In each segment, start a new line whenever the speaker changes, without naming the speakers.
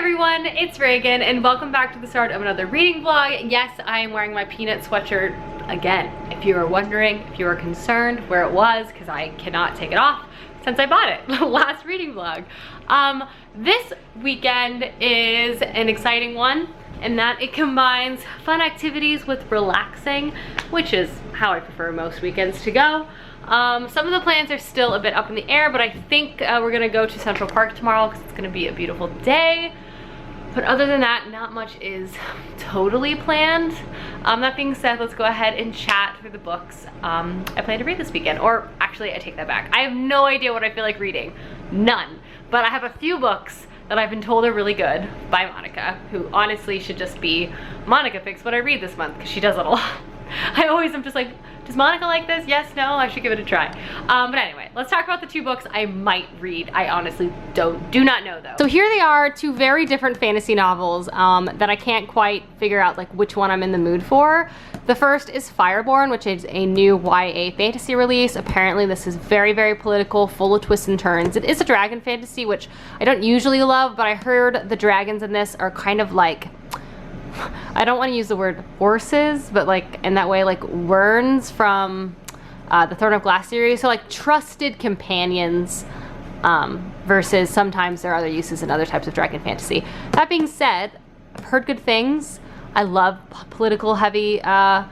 everyone, it's Reagan and welcome back to the start of another reading vlog. Yes, I am wearing my peanut sweatshirt again. If you were wondering, if you were concerned where it was, because I cannot take it off since I bought it, last reading vlog. This weekend is an exciting one in that it combines fun activities with relaxing, which is how I prefer most weekends to go. Some of the plans are still a bit up in the air, but I think we're gonna go to Central Park tomorrow because it's gonna be a beautiful day. But other than that, not much is totally planned. That being said, let's go ahead and chat through the books I plan to read this weekend. Or actually, I take that back. I have no idea what I feel like reading. None. But I have a few books that I've been told are really good by Monica, who honestly should just be Monica picks what I read this month because she does it a lot. I always am just like, does Monica like this? Yes, no, I should give it a try. But anyway, let's talk about the two books I might read. I honestly do not know though. So here they are, two very different fantasy novels that I can't quite figure out like which one I'm in the mood for. The first is Fireborn, which is a new YA fantasy release. Apparently this is very, very political, full of twists and turns. It is a dragon fantasy, which I don't usually love, but I heard the dragons in this are kind of like, I don't want to use the word horses, but like in that way, like Werns from the Throne of Glass series. So like trusted companions versus sometimes there are other uses in other types of dragon fantasy. That being said, I've heard good things. I love political heavy YA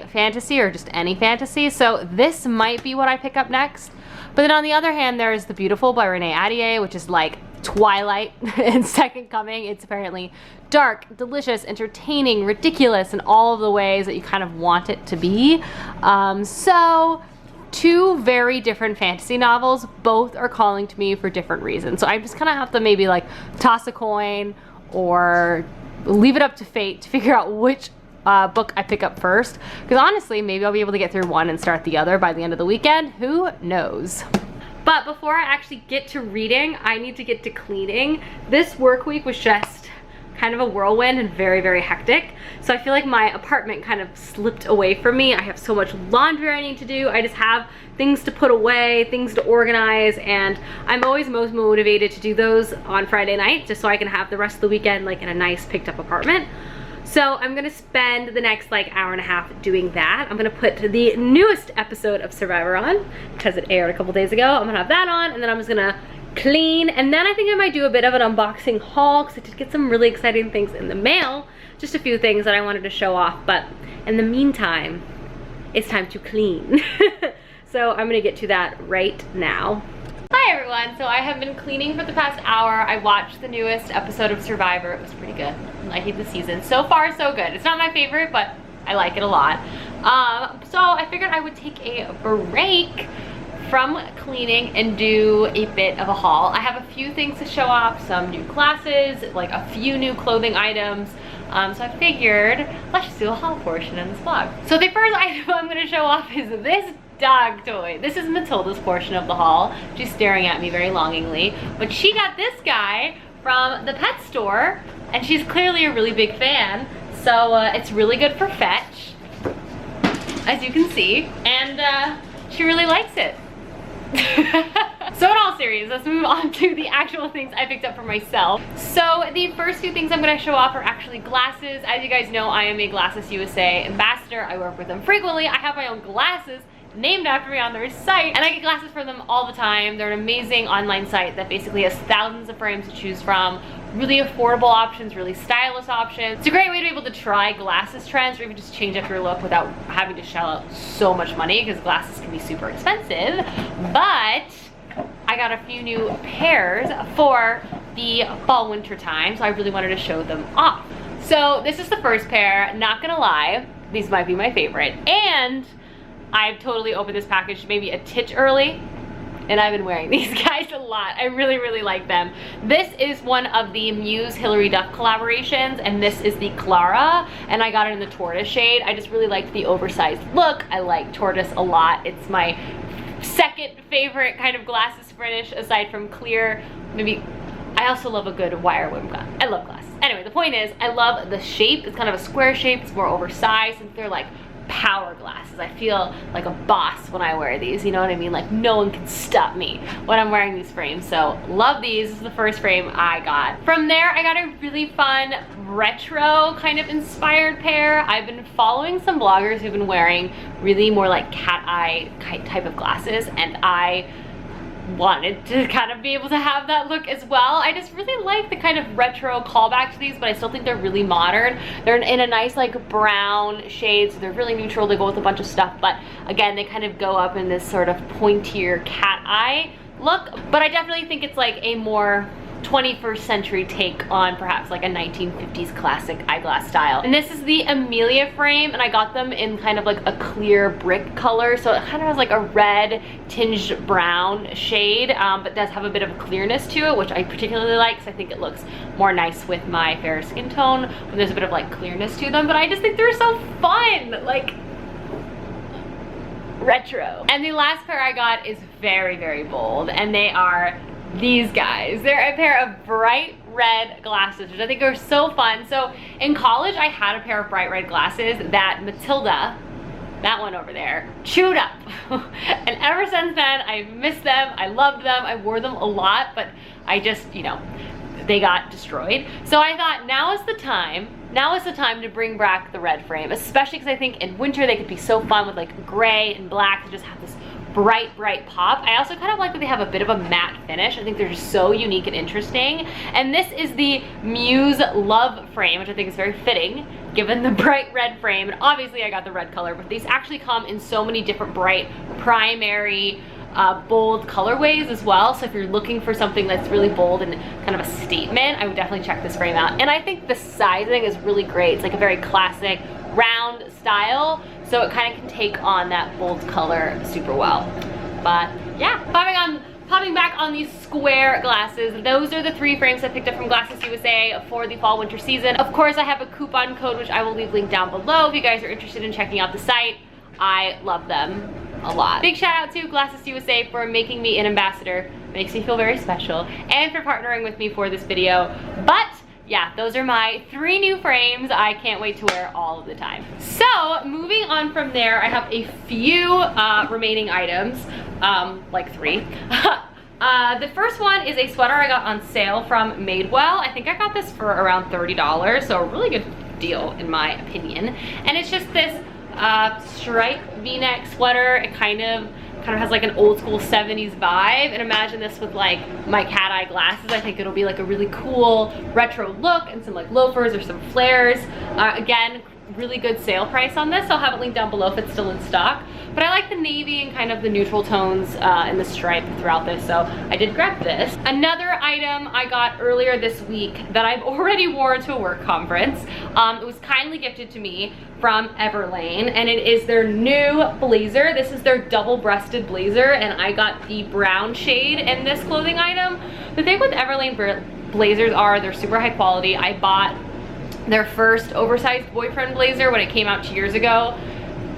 fantasy or just any fantasy. So this might be what I pick up next. But then on the other hand, there's The Beautiful by Renee Ahdieh, which is like Twilight and Second Coming. It's apparently dark, delicious, entertaining, ridiculous in all of the ways that you kind of want it to be. So two very different fantasy novels, both are calling to me for different reasons. So I just kind of have to maybe like toss a coin or leave it up to fate to figure out which book I pick up first. Because honestly, maybe I'll be able to get through one and start the other by the end of the weekend. Who knows? But before I actually get to reading, I need to get to cleaning. This work week was just kind of a whirlwind and very, very hectic. So I feel like my apartment kind of slipped away from me. I have so much laundry I need to do. I just have things to put away, things to organize, and I'm always most motivated to do those on Friday night just so I can have the rest of the weekend like in a nice picked up apartment. So I'm gonna spend the next like hour and a half doing that. I'm gonna put the newest episode of Survivor on because it aired a couple days ago. I'm gonna have that on and then I'm just gonna clean, and then I think I might do a bit of an unboxing haul because I did get some really exciting things in the mail. Just a few things that I wanted to show off, but in the meantime, it's time to clean. So I'm gonna get to that right now. Hi everyone, so I have been cleaning for the past hour. I watched the newest episode of Survivor. It was pretty good. I'm liking the season. So far, so good. It's not my favorite, but I like it a lot. So I figured I would take a break from cleaning and do a bit of a haul. I have a few things to show off, some new glasses, like a few new clothing items. So I figured, let's just do a haul portion in this vlog. So the first item I'm gonna show off is this dog toy. This is Matilda's portion of the haul. She's staring at me very longingly, but she got this guy from the pet store and she's clearly a really big fan. So it's really good for fetch, as you can see, and she really likes it. So in all seriousness, let's move on to the actual things I picked up for myself. So the first few things I'm going to show off are actually glasses. As you guys know, I am a Glasses USA ambassador. I work with them frequently. I have my own glasses named after me on their site, and I get glasses from them all the time. They're an amazing online site that basically has thousands of frames to choose from, really affordable options, really stylish options. It's a great way to be able to try glasses trends or even just change up your look without having to shell out so much money because glasses can be super expensive. But I got a few new pairs for the fall winter time, so I really wanted to show them off. So this is the first pair. Not gonna lie, these might be my favorite, and I've totally opened this package maybe a titch early, and I've been wearing these guys a lot. I really, really like them. This is one of the Muse Hilary Duff collaborations, and this is the Clara, and I got it in the tortoise shade. I just really liked the oversized look. I like tortoise a lot. It's my second favorite kind of glasses finish aside from clear. Maybe I also love a good wire rim glass. I love glasses. Anyway, the point is I love the shape. It's kind of a square shape. It's more oversized, and they're like power glasses. I feel like a boss when I wear these, you know what I mean? Like no one can stop me when I'm wearing these frames. So love these. This is the first frame I got. From there, I got a really fun retro kind of inspired pair. I've been following some bloggers who've been wearing really more like cat eye type of glasses, and I wanted to kind of be able to have that look as well. I just really like the kind of retro callback to these, but I still think they're really modern. They're in a nice like brown shade, so they're really neutral. They go with a bunch of stuff, but again, they kind of go up in this sort of pointier cat eye look. But I definitely think it's like a more 21st century take on perhaps like a 1950s classic eyeglass style. And this is the Amelia frame, and I got them in kind of like a clear brick color, so it kind of has like a red tinged brown shade, but does have a bit of a clearness to it, which I particularly like because I think it looks more nice with my fair skin tone when there's a bit of like clearness to them. But I just think they're so fun, like retro. And the last pair I got is very, very bold, and they are these guys. They're a pair of bright red glasses, which I think are so fun. So in college, I had a pair of bright red glasses that Matilda, that one over there, chewed up. And ever since then, I've missed them. I loved them. I wore them a lot, but I just, you know, they got destroyed. So I thought now is the time to bring back the red frame, especially because I think in winter they could be so fun with like gray and black to just have this bright pop. I also kind of like that they have a bit of a matte finish. I think they're just so unique and interesting. And this is the Muse Love frame, which I think is very fitting given the bright red frame. And obviously I got the red color, but these actually come in so many different bright primary bold colorways as well. So if you're looking for something that's really bold and kind of a statement, I would definitely check this frame out. And I think the sizing is really great. It's like a very classic round style, so it kind of can take on that bold color super well. But yeah, popping back on these square glasses. Those are the 3 frames I picked up from Glasses USA for the fall winter season. Of course, I have a coupon code, which I will leave linked down below if you guys are interested in checking out the site. I love them a lot. Big shout out to Glasses USA for making me an ambassador. Makes me feel very special, and for partnering with me for this video. But yeah, those are my 3 new frames. I can't wait to wear all of the time. So moving on from there, I have a few remaining items, like 3. The first one is a sweater I got on sale from Madewell. I think I got this for around $30, so a really good deal in my opinion. And it's just this striped v-neck sweater. It kind of has like an old school 70s vibe, and imagine this with like my cat eye glasses. I think it'll be like a really cool retro look, and some like loafers or some flares. Again, really good sale price on this. I'll have it linked down below if it's still in stock. But I like the navy and kind of the neutral tones and the stripe throughout this, so I did grab this. Another item I got earlier this week that I've already worn to a work conference. It was kindly gifted to me from Everlane, and it is their new blazer. This is their double-breasted blazer, and I got the brown shade in this clothing item. The thing with Everlane blazers are they're super high quality. I bought their first oversized boyfriend blazer when it came out 2 years ago.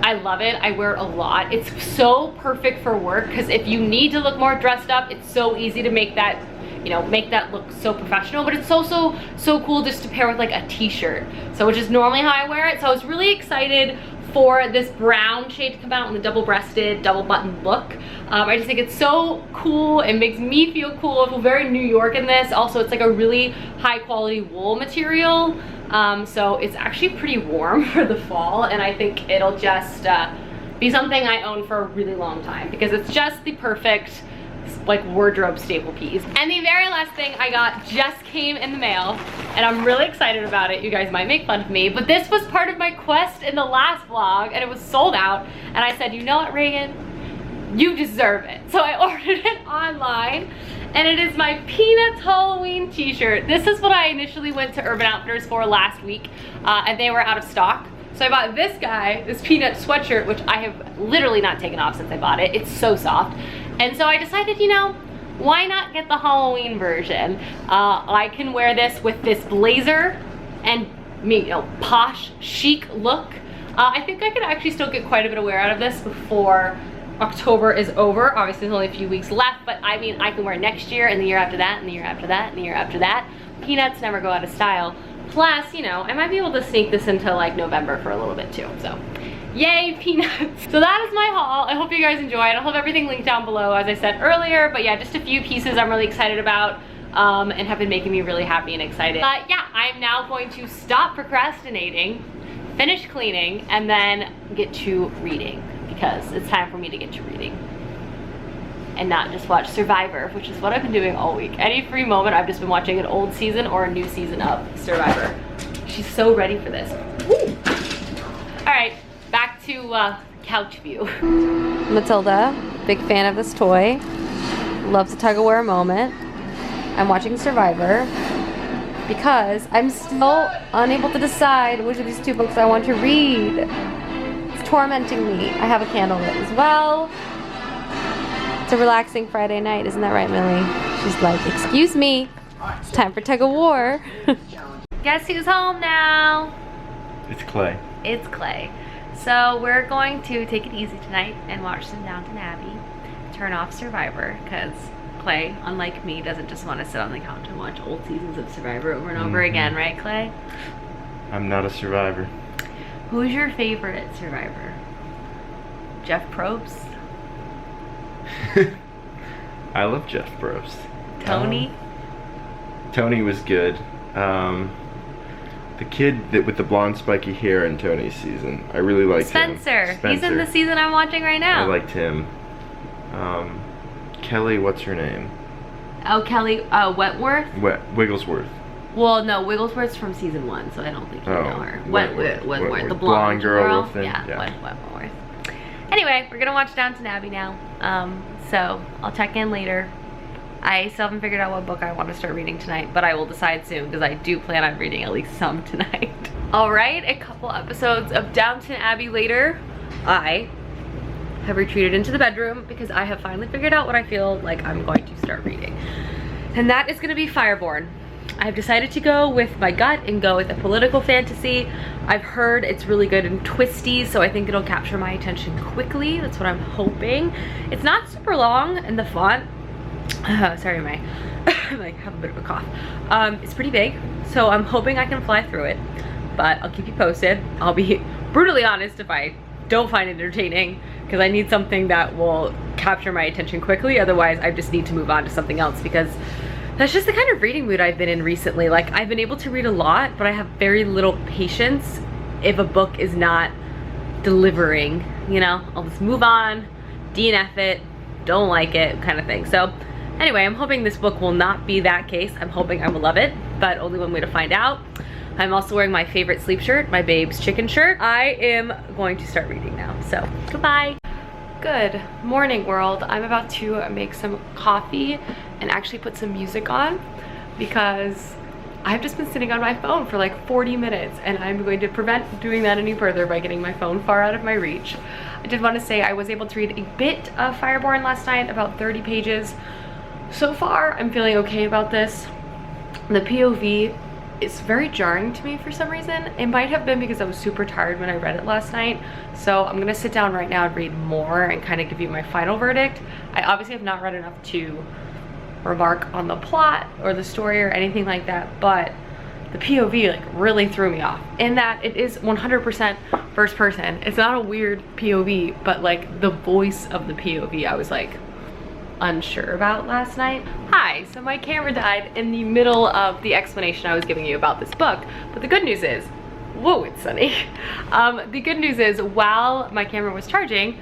I love it. I wear it a lot. It's so perfect for work because if you need to look more dressed up, it's so easy to make that, you know, make that look so professional, but it's also so cool just to pair with like a t-shirt. So which is normally how I wear it. So I was really excited for this brown shade to come out in the double-breasted, double-button look. I just think it's so cool. It makes me feel cool. I feel very New York in this. Also, it's like a really high-quality wool material. So it's actually pretty warm for the fall, and I think it'll just be something I own for a really long time because it's just the perfect like wardrobe staple piece. And the very last thing I got just came in the mail, and I'm really excited about it. You guys might make fun of me, but this was part of my quest in the last vlog, and it was sold out, and I said, you know what, Reagan, you deserve it. So I ordered it online, and it is my Peanuts Halloween t-shirt. This is what I initially went to Urban Outfitters for last week, and they were out of stock. So I bought this guy, this Peanut sweatshirt, which I have literally not taken off since I bought it. It's so soft. And so I decided, you know, why not get the Halloween version? I can wear this with this blazer and, you know, posh, chic look. I think I could actually still get quite a bit of wear out of this before October is over. Obviously, there's only a few weeks left, but I mean, I can wear next year and the year after that and the year after that and the year after that. Peanuts never go out of style. Plus, you know, I might be able to sneak this into like November for a little bit too. So Yay, peanuts. So that is my haul. I hope you guys enjoyed. I'll have everything linked down below as I said earlier, but yeah, just a few pieces I'm really excited about and have been making me really happy and excited. But yeah, I'm now going to stop procrastinating, finish cleaning, and then get to reading because it's time for me to get to reading and not just watch Survivor, which is what I've been doing all week. Any free moment, I've just been watching an old season or a new season of Survivor. She's so ready for this. Woo. All right, back to couch view. Matilda, big fan of this toy. Loves a tug of war moment. I'm watching Survivor because I'm still unable to decide which of these two books I want to read. It's tormenting me. I have a candle lit as well. It's a relaxing Friday night, isn't that right, Millie? She's like, excuse me, it's time for tug of war. Guess who's home now?
It's Clay.
It's Clay. So we're going to take it easy tonight and watch some Downton Abbey, turn off Survivor, because Clay, unlike me, doesn't just want to sit on the couch and watch old seasons of Survivor over and over again, right, Clay?
I'm not a survivor.
Who's your favorite Survivor? Jeff Probst?
I love Jeff Probst.
Tony?
Tony was good. The kid that with the blonde spiky hair in Tony's season, I really liked him.
Spencer. He's in the season I'm watching right now.
I liked him. Kelly, what's her name?
Oh, Kelly Wentworth?
Wigglesworth.
Well, no, Wigglesworth's from season 1, so I don't think you know her. Wentworth, the
blonde girl.
Yeah. Wentworth. Anyway, we're gonna watch Downton Abbey now. So I'll check in later. I still haven't figured out what book I want to start reading tonight, but I will decide soon because I do plan on reading at least some tonight. All right, a couple episodes of Downton Abbey later, I have retreated into the bedroom because I have finally figured out what I feel like I'm going to start reading. And that is gonna be Fireborn. I've decided to go with my gut and go with a political fantasy. I've heard it's really good and twisty, so I think it'll capture my attention quickly. That's what I'm hoping. It's not super long, and the font, sorry, I have a bit of a cough. It's pretty big, so I'm hoping I can fly through it, but I'll keep you posted. I'll be brutally honest if I don't find it entertaining, because I need something that will capture my attention quickly. Otherwise, I just need to move on to something else, because that's just the kind of reading mood I've been in recently. Like, I've been able to read a lot, but I have very little patience if a book is not delivering, you know? I'll just move on, DNF it, don't like it, kind of thing. So anyway, I'm hoping this book will not be that case. I'm hoping I will love it, but only one way to find out. I'm also wearing my favorite sleep shirt, my Babe's chicken shirt. I am going to start reading now, so goodbye. Good morning, world. I'm about to make some coffee and actually put some music on because I've just been sitting on my phone for like 40 minutes and I'm going to prevent doing that any further by getting my phone far out of my reach. I did want to say I was able to read a bit of Fireborn last night, about 30 pages. So far, I'm feeling okay about this. The POV is very jarring to me for some reason. It might have been because I was super tired when I read it last night. So I'm gonna sit down right now and read more and kind of give you my final verdict. I obviously have not read enough to remark on the plot or the story or anything like that, but the POV like really threw me off in that it is 100% first person. It's not a weird POV, but like the voice of the POV I was like unsure about last night. Hi, so my camera died in the middle of the explanation I was giving you about this book, but the good news is, whoa, it's sunny. The good news is while my camera was charging,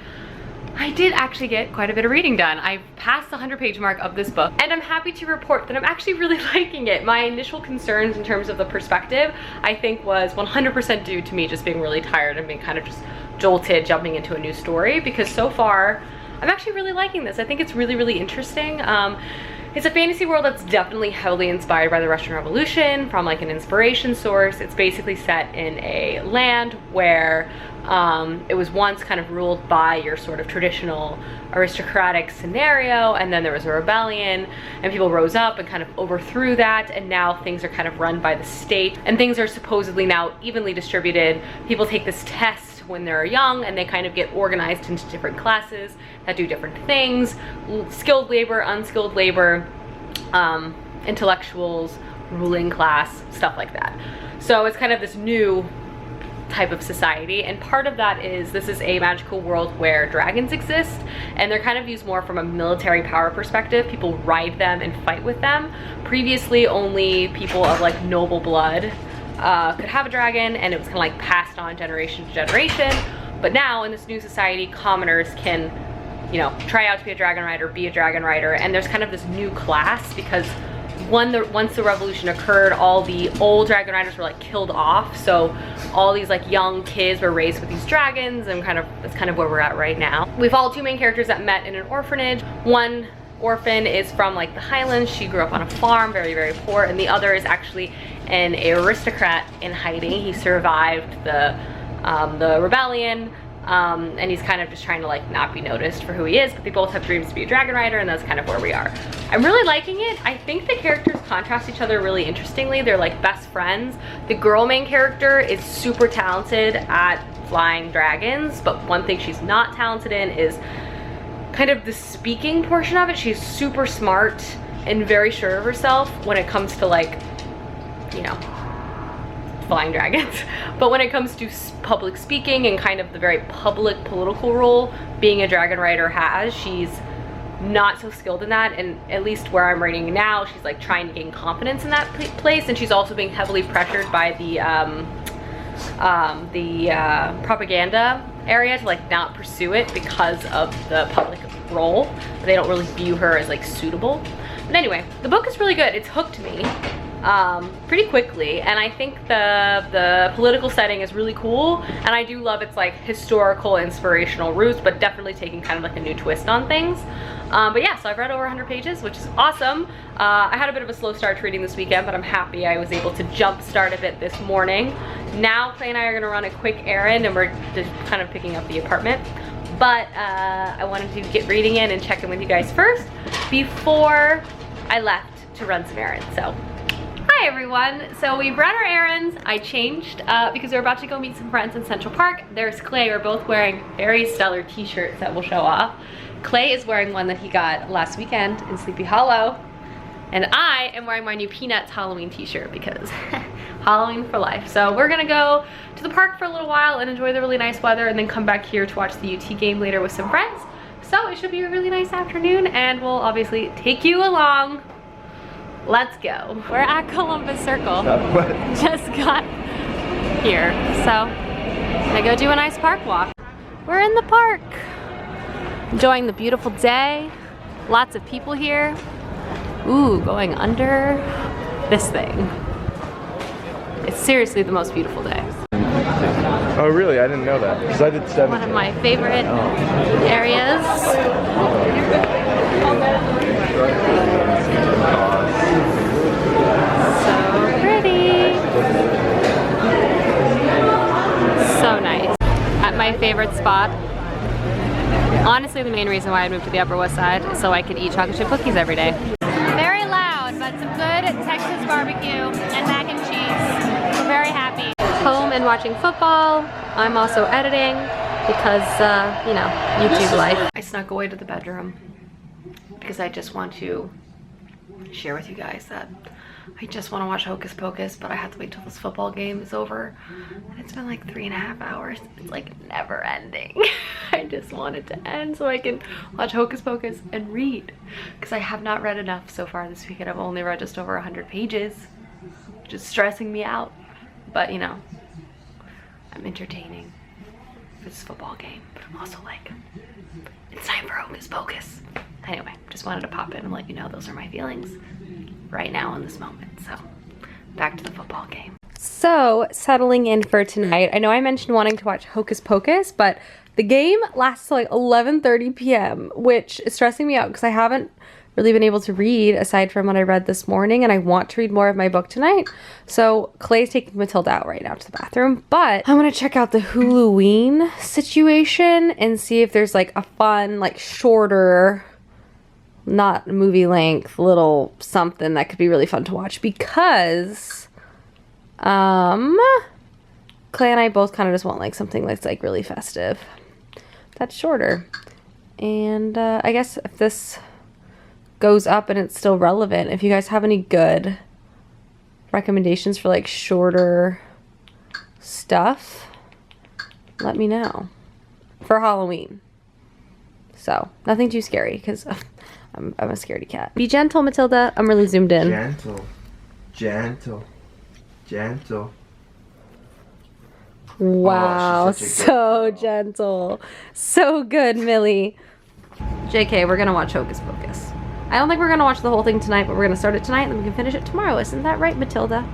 I did actually get quite a bit of reading done. I've passed the 100-page mark of this book, and I'm happy to report that I'm actually really liking it. My initial concerns in terms of the perspective, I think was 100% due to me just being really tired and being kind of just jolted jumping into a new story, because so far, I'm actually really liking this. I think it's really, really interesting. It's a fantasy world that's definitely heavily inspired by the Russian Revolution from like an inspiration source. It's basically set in a land where it was once kind of ruled by your sort of traditional aristocratic scenario, and then there was a rebellion and people rose up and kind of overthrew that, and now things are kind of run by the state and things are supposedly now evenly distributed. People take this test when they're young and they kind of get organized into different classes that do different things: skilled labor, unskilled labor, intellectuals, ruling class, stuff like that. So it's kind of this new type of society, and part of that is this is a magical world where dragons exist, and they're kind of used more from a military power perspective. People ride them and fight with them. Previously, only people of like noble blood could have a dragon, and it was kind of like passed on generation to generation. But now in this new society, commoners can, you know, try out to be a dragon rider, be a dragon rider, and there's kind of this new class because once the revolution occurred, all the old dragon riders were like killed off, so all these like young kids were raised with these dragons, and that's kind of where we're at right now. We follow two main characters that met in an orphanage. One orphan is from like the Highlands. She grew up on a farm, very, very poor, and the other is actually an aristocrat in hiding. He survived the rebellion, and he's kind of just trying to like not be noticed for who he is, but they both have dreams to be a dragon rider, and that's kind of where we are. I'm really liking it. I think the characters contrast each other really interestingly. They're like best friends. The girl main character is super talented at flying dragons, but one thing she's not talented in is kind of the speaking portion of it. She's super smart and very sure of herself when it comes to like, you know, flying dragons. But when it comes to public speaking and kind of the very public political role being a dragon rider has, she's not so skilled in that. And at least where I'm reading now, she's like trying to gain confidence in that place, and she's also being heavily pressured by the propaganda area to like not pursue it because of the public role. They don't really view her as like suitable. But anyway, the book is really good. It's hooked me pretty quickly, and I think the political setting is really cool, and I do love its like historical inspirational roots, but definitely taking kind of like a new twist on things. But yeah, so I've read over 100 pages, which is awesome. I had a bit of a slow start to reading this weekend, but I'm happy I was able to jump start a bit this morning. Now Clay and I are gonna run a quick errand, and we're just kind of picking up the apartment. But I wanted to get reading in and check in with you guys first before I left to run some errands. So hi everyone. So we've run our errands. I changed because we're about to go meet some friends in Central Park. There's Clay. We're both wearing very stellar t-shirts that will show off. Clay is wearing one that he got last weekend in Sleepy Hollow, and I am wearing my new Peanuts Halloween t-shirt because Halloween for life. So we're gonna go to the park for a little while and enjoy the really nice weather, and then come back here to watch the UT game later with some friends. So it should be a really nice afternoon, and we'll obviously take you along. Let's go. We're at Columbus Circle. Just got here, so gonna go do a nice park walk. We're in the park, enjoying the beautiful day. Lots of people here. Ooh, going under this thing. It's seriously the most beautiful day.
Oh really? I didn't know that, because I did 7.
One of my favorite areas. So pretty. So nice. At my favorite spot. Honestly, the main reason why I moved to the Upper West Side is so I could eat chocolate chip cookies every day. Very loud, but some good Texas barbecue and mac and cheese. We're very happy. Home and watching football. I'm also editing because, you know, YouTube life. I snuck away to the bedroom because I just want to share with you guys that I just want to watch Hocus Pocus, but I have to wait till this football game is over. And it's been like 3.5 hours. It's like never ending. I just want it to end so I can watch Hocus Pocus and read, because I have not read enough so far this weekend. I've only read just over 100 pages, which is stressing me out. But you know, I'm entertaining this football game, but I'm also like, it's time for Hocus Pocus. Anyway, just wanted to pop in and let you know those are my feelings right now in this moment. So back to the football game. So settling in for tonight. I know I mentioned wanting to watch Hocus Pocus, but the game lasts till like 11:30 p.m., which is stressing me out because I haven't really been able to read aside from what I read this morning, and I want to read more of my book tonight. So Clay's taking Matilda out right now to the bathroom, but I'm gonna check out the Halloween situation and see if there's like a fun, like shorter, not movie length, little something that could be really fun to watch, because Clay and I both kind of just want like something that's like really festive that's shorter. And I guess if this goes up and it's still relevant, if you guys have any good recommendations for like shorter stuff, let me know for Halloween. So, nothing too scary because I'm a scaredy cat. Be gentle, Matilda. I'm really zoomed in.
Gentle. Gentle. Gentle.
Wow,
Oh, she's such a good
so
girl.
gentle. So good, Millie. JK, we're gonna watch Hocus Pocus. I don't think we're gonna watch the whole thing tonight, but we're gonna start it tonight and then we can finish it tomorrow. Isn't that right, Matilda?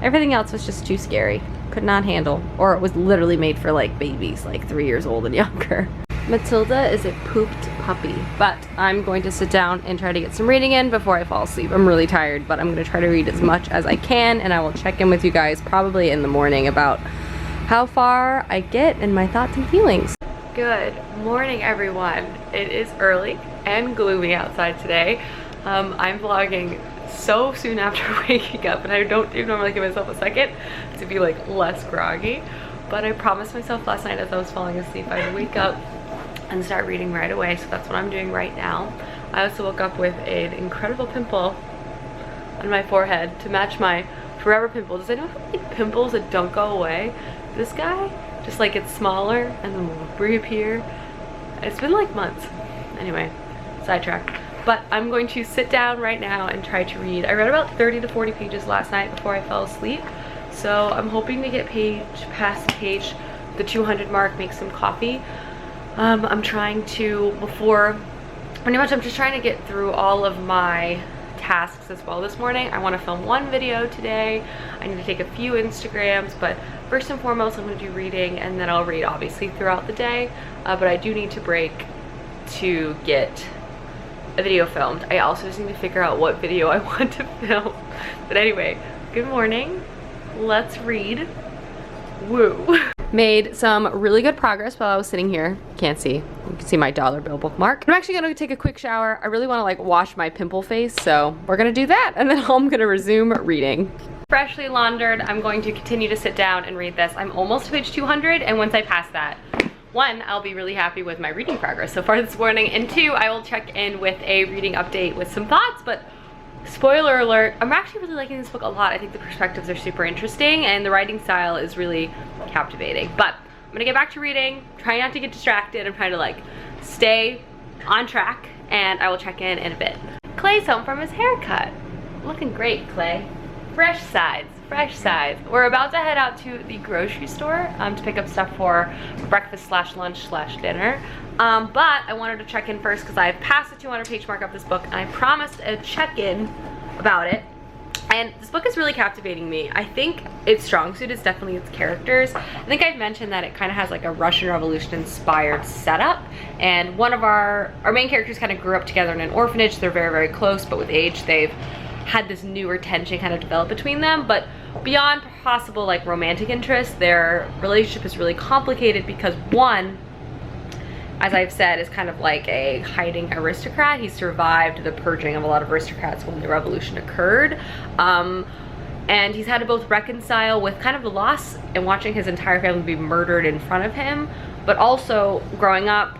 Everything else was just too scary. Could not handle. Or it was literally made for like babies, like 3 years old and younger. Matilda is a pooped puppy, but I'm going to sit down and try to get some reading in before I fall asleep. I'm really tired, but I'm gonna try to read as much as I can, and I will check in with you guys probably in the morning about how far I get and my thoughts and feelings. Good morning, everyone. It is early and gloomy outside today. I'm vlogging so soon after waking up, and I don't even normally give myself a second to be like less groggy, but I promised myself last night as I was falling asleep I would wake up and start reading right away, so that's what I'm doing right now. I also woke up with an incredible pimple on my forehead to match my forever pimple. Does anyone have like pimples that don't go away? This guy just like gets smaller and then will reappear. It's been like months. Anyway, sidetrack. But I'm going to sit down right now and try to read. I read about 30 to 40 pages last night before I fell asleep, so I'm hoping to get past page the 200 mark, make some coffee. I'm trying to, pretty much I'm just trying to get through all of my tasks as well this morning. I want to film one video today. I need to take a few Instagrams, but first and foremost I'm going to do reading, and then I'll read obviously throughout the day, but I do need to break to get a video filmed. I also just need to figure out what video I want to film. But anyway, good morning. Let's read. Woo. Made some really good progress while I was sitting here. Can't see. You can see my dollar bill bookmark. I'm actually gonna take a quick shower. I really wanna like wash my pimple face, so we're gonna do that, and then I'm gonna resume reading. Freshly laundered, I'm going to continue to sit down and read this. I'm almost to page 200, and once I pass that, one, I'll be really happy with my reading progress so far this morning, and two, I will check in with a reading update with some thoughts, but spoiler alert, I'm actually really liking this book a lot. I think the perspectives are super interesting and the writing style is really captivating. But I'm gonna get back to reading, try not to get distracted. I'm trying to like stay on track, and I will check in a bit. Clay's home from his haircut. Looking great, Clay. Fresh sides, fresh sides. We're about to head out to the grocery store to pick up stuff for breakfast / lunch / dinner. But I wanted to check in first because I've passed the 200 page mark of this book, and I promised a check-in about it. And this book is really captivating me. I think its strong suit is definitely its characters. I think I've mentioned that it kind of has like a Russian Revolution inspired setup, and one of our main characters kind of grew up together in an orphanage. They're very, very close, but with age they've had this newer tension kind of develop between them. But beyond possible like romantic interest, their relationship is really complicated because one, as I've said, is kind of like a hiding aristocrat. He survived the purging of a lot of aristocrats when the revolution occurred. And he's had to both reconcile with kind of the loss and watching his entire family be murdered in front of him, but also growing up,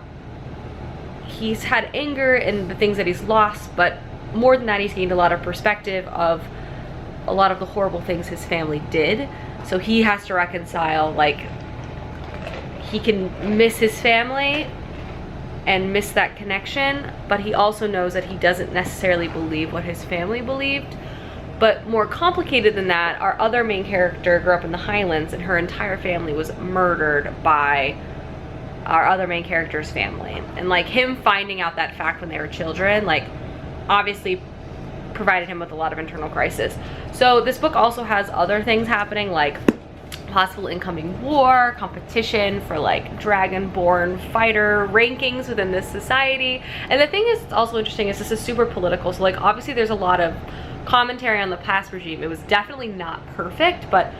he's had anger in the things that he's lost, but more than that, he's gained a lot of perspective of a lot of the horrible things his family did. So he has to reconcile, like, he can miss his family and miss that connection, but he also knows that he doesn't necessarily believe what his family believed. But more complicated than that, our other main character grew up in the Highlands, and her entire family was murdered by our other main character's family. And like him finding out that fact when they were children, like obviously provided him with a lot of internal crisis. So this book also has other things happening, like possible incoming war, competition for like dragonborn fighter rankings within this society. And the thing is also interesting is this is super political. So like obviously there's a lot of commentary on the past regime. It was definitely not perfect, but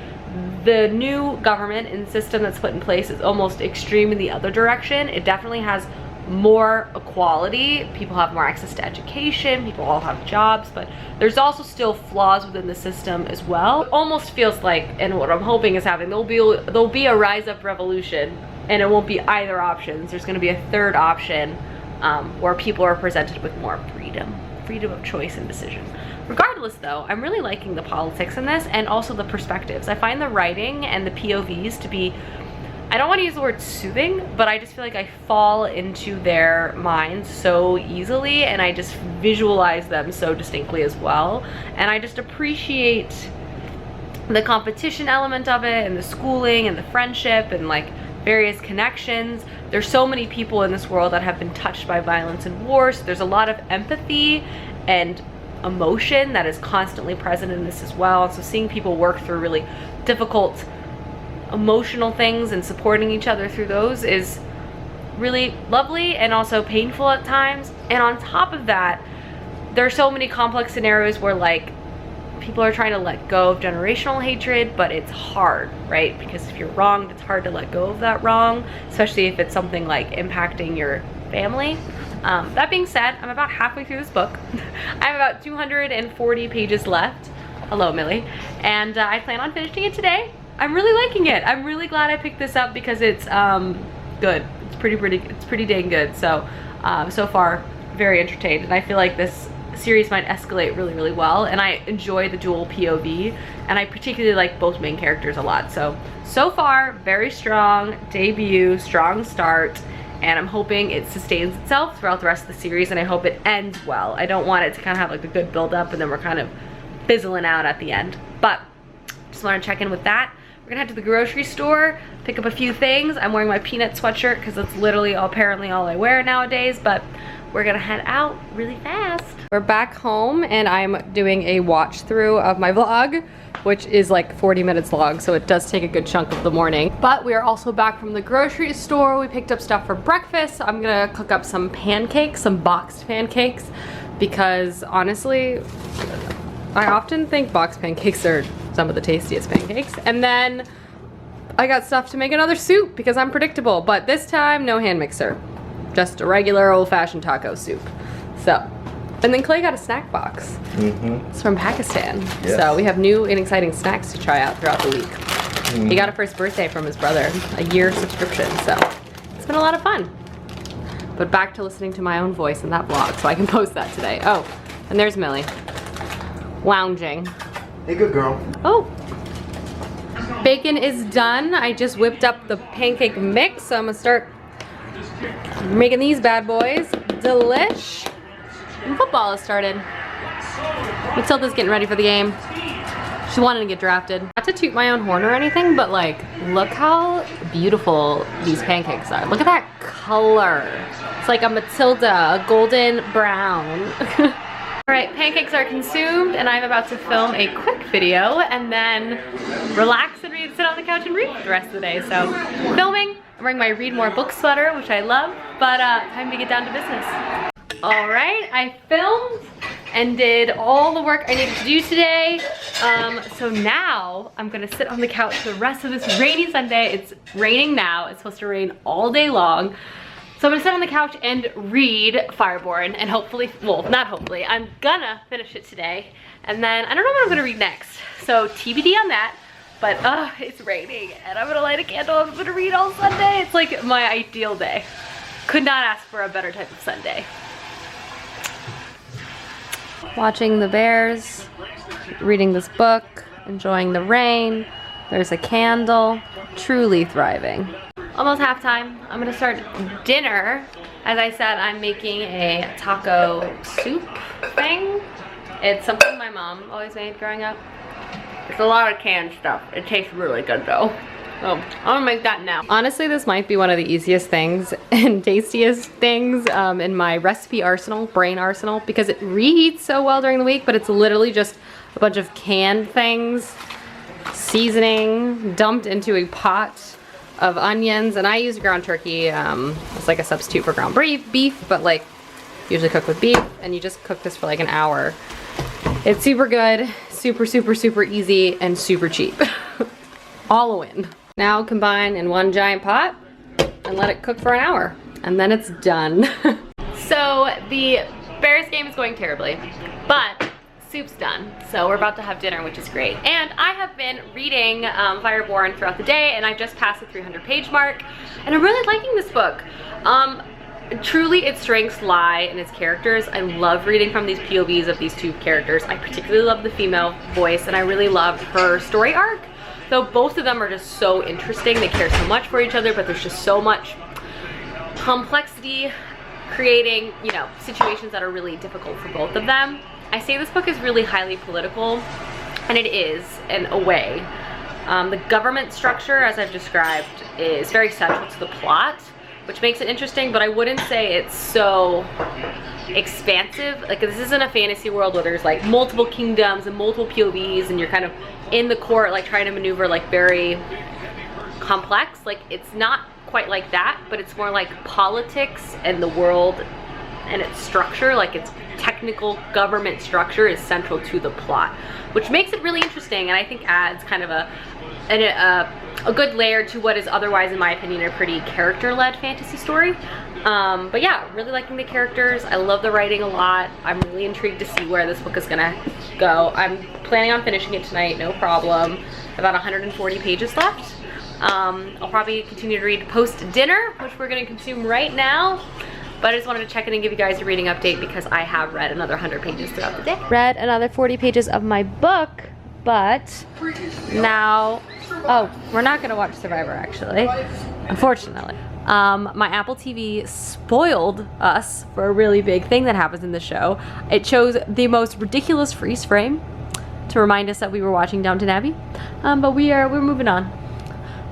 the new government and system that's put in place is almost extreme in the other direction. It definitely has more equality. People have more access to education, people all have jobs, but there's also still flaws within the system as well. It almost feels like, and what I'm hoping is happening, there'll be a rise up revolution, and it won't be either options. There's going to be a third option where people are presented with more freedom of choice and decision. Regardless though, I'm really liking the politics in this and also the perspectives. I find the writing and the POVs to be I don't want to use the word soothing, but I just feel like I fall into their minds so easily, and I just visualize them so distinctly as well. And I just appreciate the competition element of it, and the schooling, and the friendship, and like various connections. There's so many people in this world that have been touched by violence and war, so there's a lot of empathy and emotion that is constantly present in this as well. So seeing people work through really difficult emotional things and supporting each other through those is really lovely and also painful at times. And on top of that, there are so many complex scenarios where like people are trying to let go of generational hatred, but it's hard, right? Because if you're wronged, it's hard to let go of that wrong, especially if it's something like impacting your family. That being said, I'm about halfway through this book. I have about 240 pages left. Hello, Millie. And I plan on finishing it today. I'm really liking it. I'm really glad I picked this up because it's good. It's pretty dang good. So, so far, very entertained. And I feel like this series might escalate really well. And I enjoy the dual POV. And I particularly like both main characters a lot. So far, very strong debut, strong start. And I'm hoping it sustains itself throughout the rest of the series, and I hope it ends well. I don't want it to kind of have like a good build up and then we're kind of fizzling out at the end. But just want to check in with that. We're gonna head to the grocery store, pick up a few things. I'm wearing my peanut sweatshirt because that's literally apparently all I wear nowadays, but we're gonna head out really fast. We're back home and I'm doing a watch through of my vlog, which is like 40 minutes long, so it does take a good chunk of the morning. But we are also back from the grocery store. We picked up stuff for breakfast. I'm gonna cook up some pancakes, some boxed pancakes, because honestly, I often think boxed pancakes are some of the tastiest pancakes. And then I got stuff to make another soup because I'm predictable, but this time no hand mixer, just a regular old-fashioned taco soup. So. And then Clay got a snack box. It's from Pakistan. Yes. So we have new and exciting snacks to try out throughout the week. He got it for his birthday from his brother, a year subscription, so it's been a lot of fun. But back to listening to my own voice in that vlog, so I can post that today. Oh, and there's Millie, lounging.
Hey, good girl.
Oh, bacon is done. I just whipped up the pancake mix, so I'm gonna start making these bad boys. Delish. And football has started. Matilda's getting ready for the game. She wanted to get drafted. Not to toot my own horn or anything, but like, look how beautiful these pancakes are. Look at that color. It's like a Matilda, a golden brown. All right, pancakes are consumed and I'm about to film a quick video and then relax and sit on the couch and read for the rest of the day. So, filming, I'm wearing my Read More Books sweater, which I love, but time to get down to business. All right, I filmed and did all the work I needed to do today. So now I'm gonna sit on the couch for the rest of this rainy Sunday. It's raining now, it's supposed to rain all day long. So I'm gonna sit on the couch and read Fireborn and hopefully, well, not hopefully, I'm gonna finish it today. And then I don't know what I'm gonna read next. So TBD on that, but it's raining and I'm gonna light a candle and I'm gonna read all Sunday. It's like my ideal day. Could not ask for a better type of Sunday. Watching the bears, reading this book, enjoying the rain. There's a candle, truly thriving. Almost halftime. I'm gonna start dinner. As I said, I'm making a taco soup thing. It's something my mom always made growing up. It's a lot of canned stuff. It tastes really good though. So I'm gonna make that now. Honestly, this might be one of the easiest things and tastiest things in my recipe arsenal, brain arsenal, because it reheats so well during the week, but it's literally just a bunch of canned things, seasoning, dumped into a pot of onions, and I use ground turkey. It's like a substitute for ground beef, but like usually cooked with beef, and you just cook this for like an hour. It's super good, super easy, and super cheap. All a win. Now combine in one giant pot and let it cook for an hour, and then it's done. So the Bears game is going terribly, but soup's done. So we're about to have dinner, which is great. And I have been reading Fireborn throughout the day, and I just passed the 300-page mark, and I'm really liking this book. Truly, its strengths lie in its characters. I love reading from these POVs of these two characters. I particularly love the female voice, and I really love her story arc. though both of them are just so interesting. They care so much for each other, but there's just so much complexity creating, you know, situations that are really difficult for both of them. I say this book is really highly political, and it is in a way. The government structure, as I've described, is very central to the plot, which makes it interesting, but I wouldn't say it's so expansive. Like, this isn't a fantasy world where there's like multiple kingdoms and multiple POVs and you're kind of in the court like trying to maneuver like very complex. Like, it's not quite like that, but it's more like politics and the world and its structure, like its technical government structure is central to the plot, which makes it really interesting, and I think adds kind of a good layer to what is otherwise, in my opinion, a pretty character-led fantasy story. But yeah, really liking the characters. I love the writing a lot. I'm really intrigued to see where this book is gonna go. I'm planning on finishing it tonight, no problem. About 140 pages left. I'll probably continue to read post dinner, which we're gonna consume right now. But I just wanted to check in and give you guys a reading update because I have read another 100 pages throughout the day. Read another 40 pages of my book, but now, oh, we're not gonna watch Survivor actually, unfortunately. My Apple TV spoiled us for a really big thing that happens in the show. It chose the most ridiculous freeze frame to remind us that we were watching Downton Abbey, but we're moving on.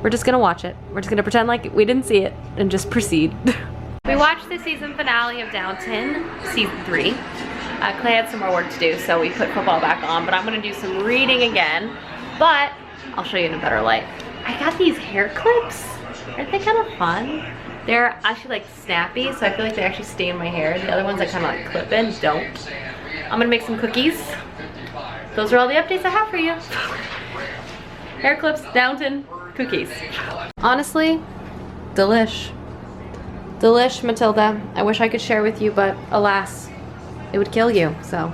We're just gonna watch it. We're just gonna pretend like we didn't see it and just proceed. We watched the season finale of Downton, season 3. Clay had some more work to do, so we put football back on, but I'm gonna do some reading again, but I'll show you in a better light. I got these hair clips. Aren't they kind of fun? They're actually like snappy, so I feel like they actually stay in my hair. The other ones I kind of like clip in don't. I'm gonna make some cookies. Those are all the updates I have for you. Hair clips, Downton, cookies. Honestly, delish. Delish, Matilda. I wish I could share with you, but alas, it would kill you, so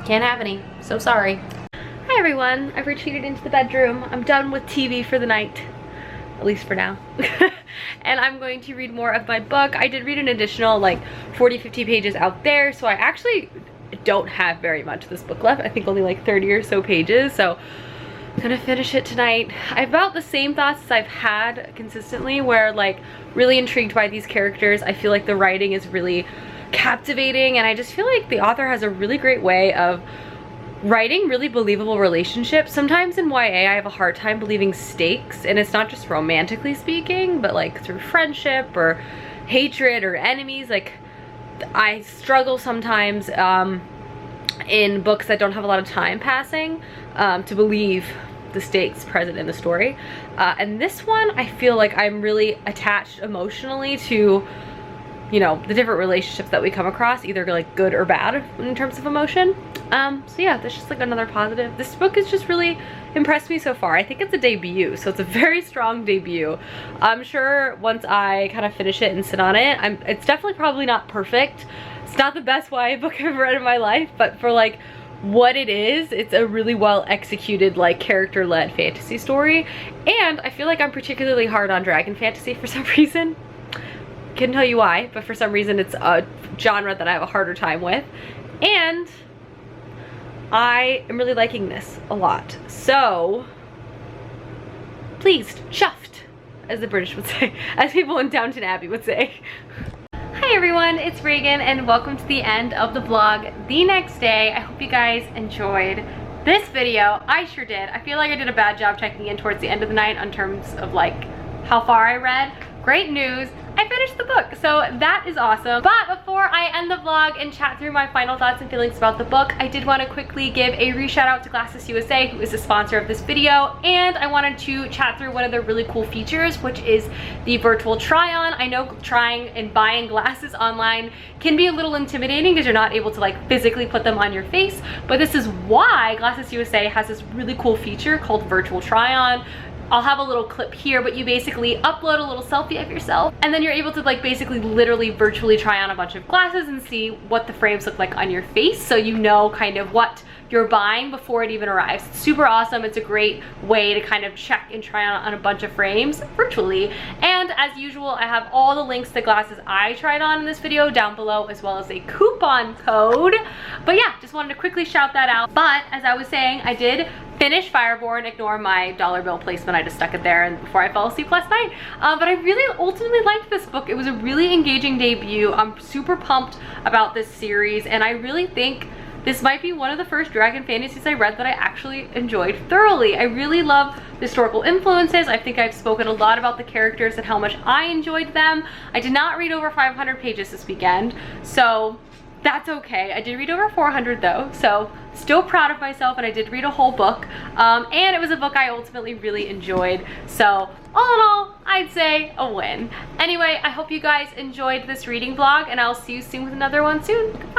can't have any. So sorry. Hi everyone, I've retreated into the bedroom. I'm done with TV for the night, at least for now. And I'm going to read more of my book. I did read an additional like 40-50 pages out there, so I actually don't have very much of this book left. I think only like 30 or so pages, so I'm gonna finish it tonight. I have about the same thoughts as I've had consistently, where like really intrigued by these characters. I feel like the writing is really captivating, and I just feel like the author has a really great way of writing really believable relationships. Sometimes in YA I have a hard time believing stakes, and it's not just romantically speaking, but like through friendship or hatred or enemies. Like, I struggle sometimes in books that don't have a lot of time passing to believe the stakes present in the story. And this one, I feel like I'm really attached emotionally to, you know, the different relationships that we come across, either like good or bad in terms of emotion. So yeah, that's just like another positive. This book has just really impressed me so far. I think it's a debut, so it's a very strong debut. I'm sure once I kind of finish it and sit on it, it's definitely probably not perfect. It's not the best YA book I've ever read in my life, but for like what it is, it's a really well executed like character-led fantasy story. And I feel like I'm particularly hard on dragon fantasy for some reason. Couldn't tell you why, but for some reason it's a genre that I have a harder time with. And I am really liking this a lot. So, pleased, chuffed, as the British would say, as people in Downton Abbey would say. Hi everyone, it's Reagan, and welcome to the end of the vlog the next day. I hope you guys enjoyed this video. I sure did. I feel like I did a bad job checking in towards the end of the night on terms of like how far I read. Great news, I finished the book, so that is awesome. But before I end the vlog and chat through my final thoughts and feelings about the book, I did want to quickly give a re-shout out to Glasses USA, who is the sponsor of this video, and I wanted to chat through one of their really cool features, which is the virtual try-on. I know trying and buying glasses online can be a little intimidating because you're not able to like physically put them on your face, but this is why Glasses USA has this really cool feature called virtual try-on. I'll have a little clip here, but you basically upload a little selfie of yourself, and then you're able to like basically literally virtually try on a bunch of glasses and see what the frames look like on your face, so you know kind of what you're buying before it even arrives. It's super awesome. It's a great way to kind of check and try on a bunch of frames virtually. And as usual, I have all the links to glasses I tried on in this video down below, as well as a coupon code. But yeah, just wanted to quickly shout that out. But as I was saying, I did finished Fireborn. Ignore my dollar bill placement, I just stuck it there and before I fell asleep last night. But I really ultimately liked this book. It was a really engaging debut. I'm super pumped about this series, and I really think this might be one of the first dragon fantasies I read that I actually enjoyed thoroughly. I really love the historical influences. I think I've spoken a lot about the characters and how much I enjoyed them. I did not read over 500 pages this weekend, so that's okay. I did read over 400 though, so still proud of myself, and I did read a whole book. And it was a book I ultimately really enjoyed. So all in all, I'd say a win. Anyway, I hope you guys enjoyed this reading vlog, and I'll see you soon with another one soon. Goodbye.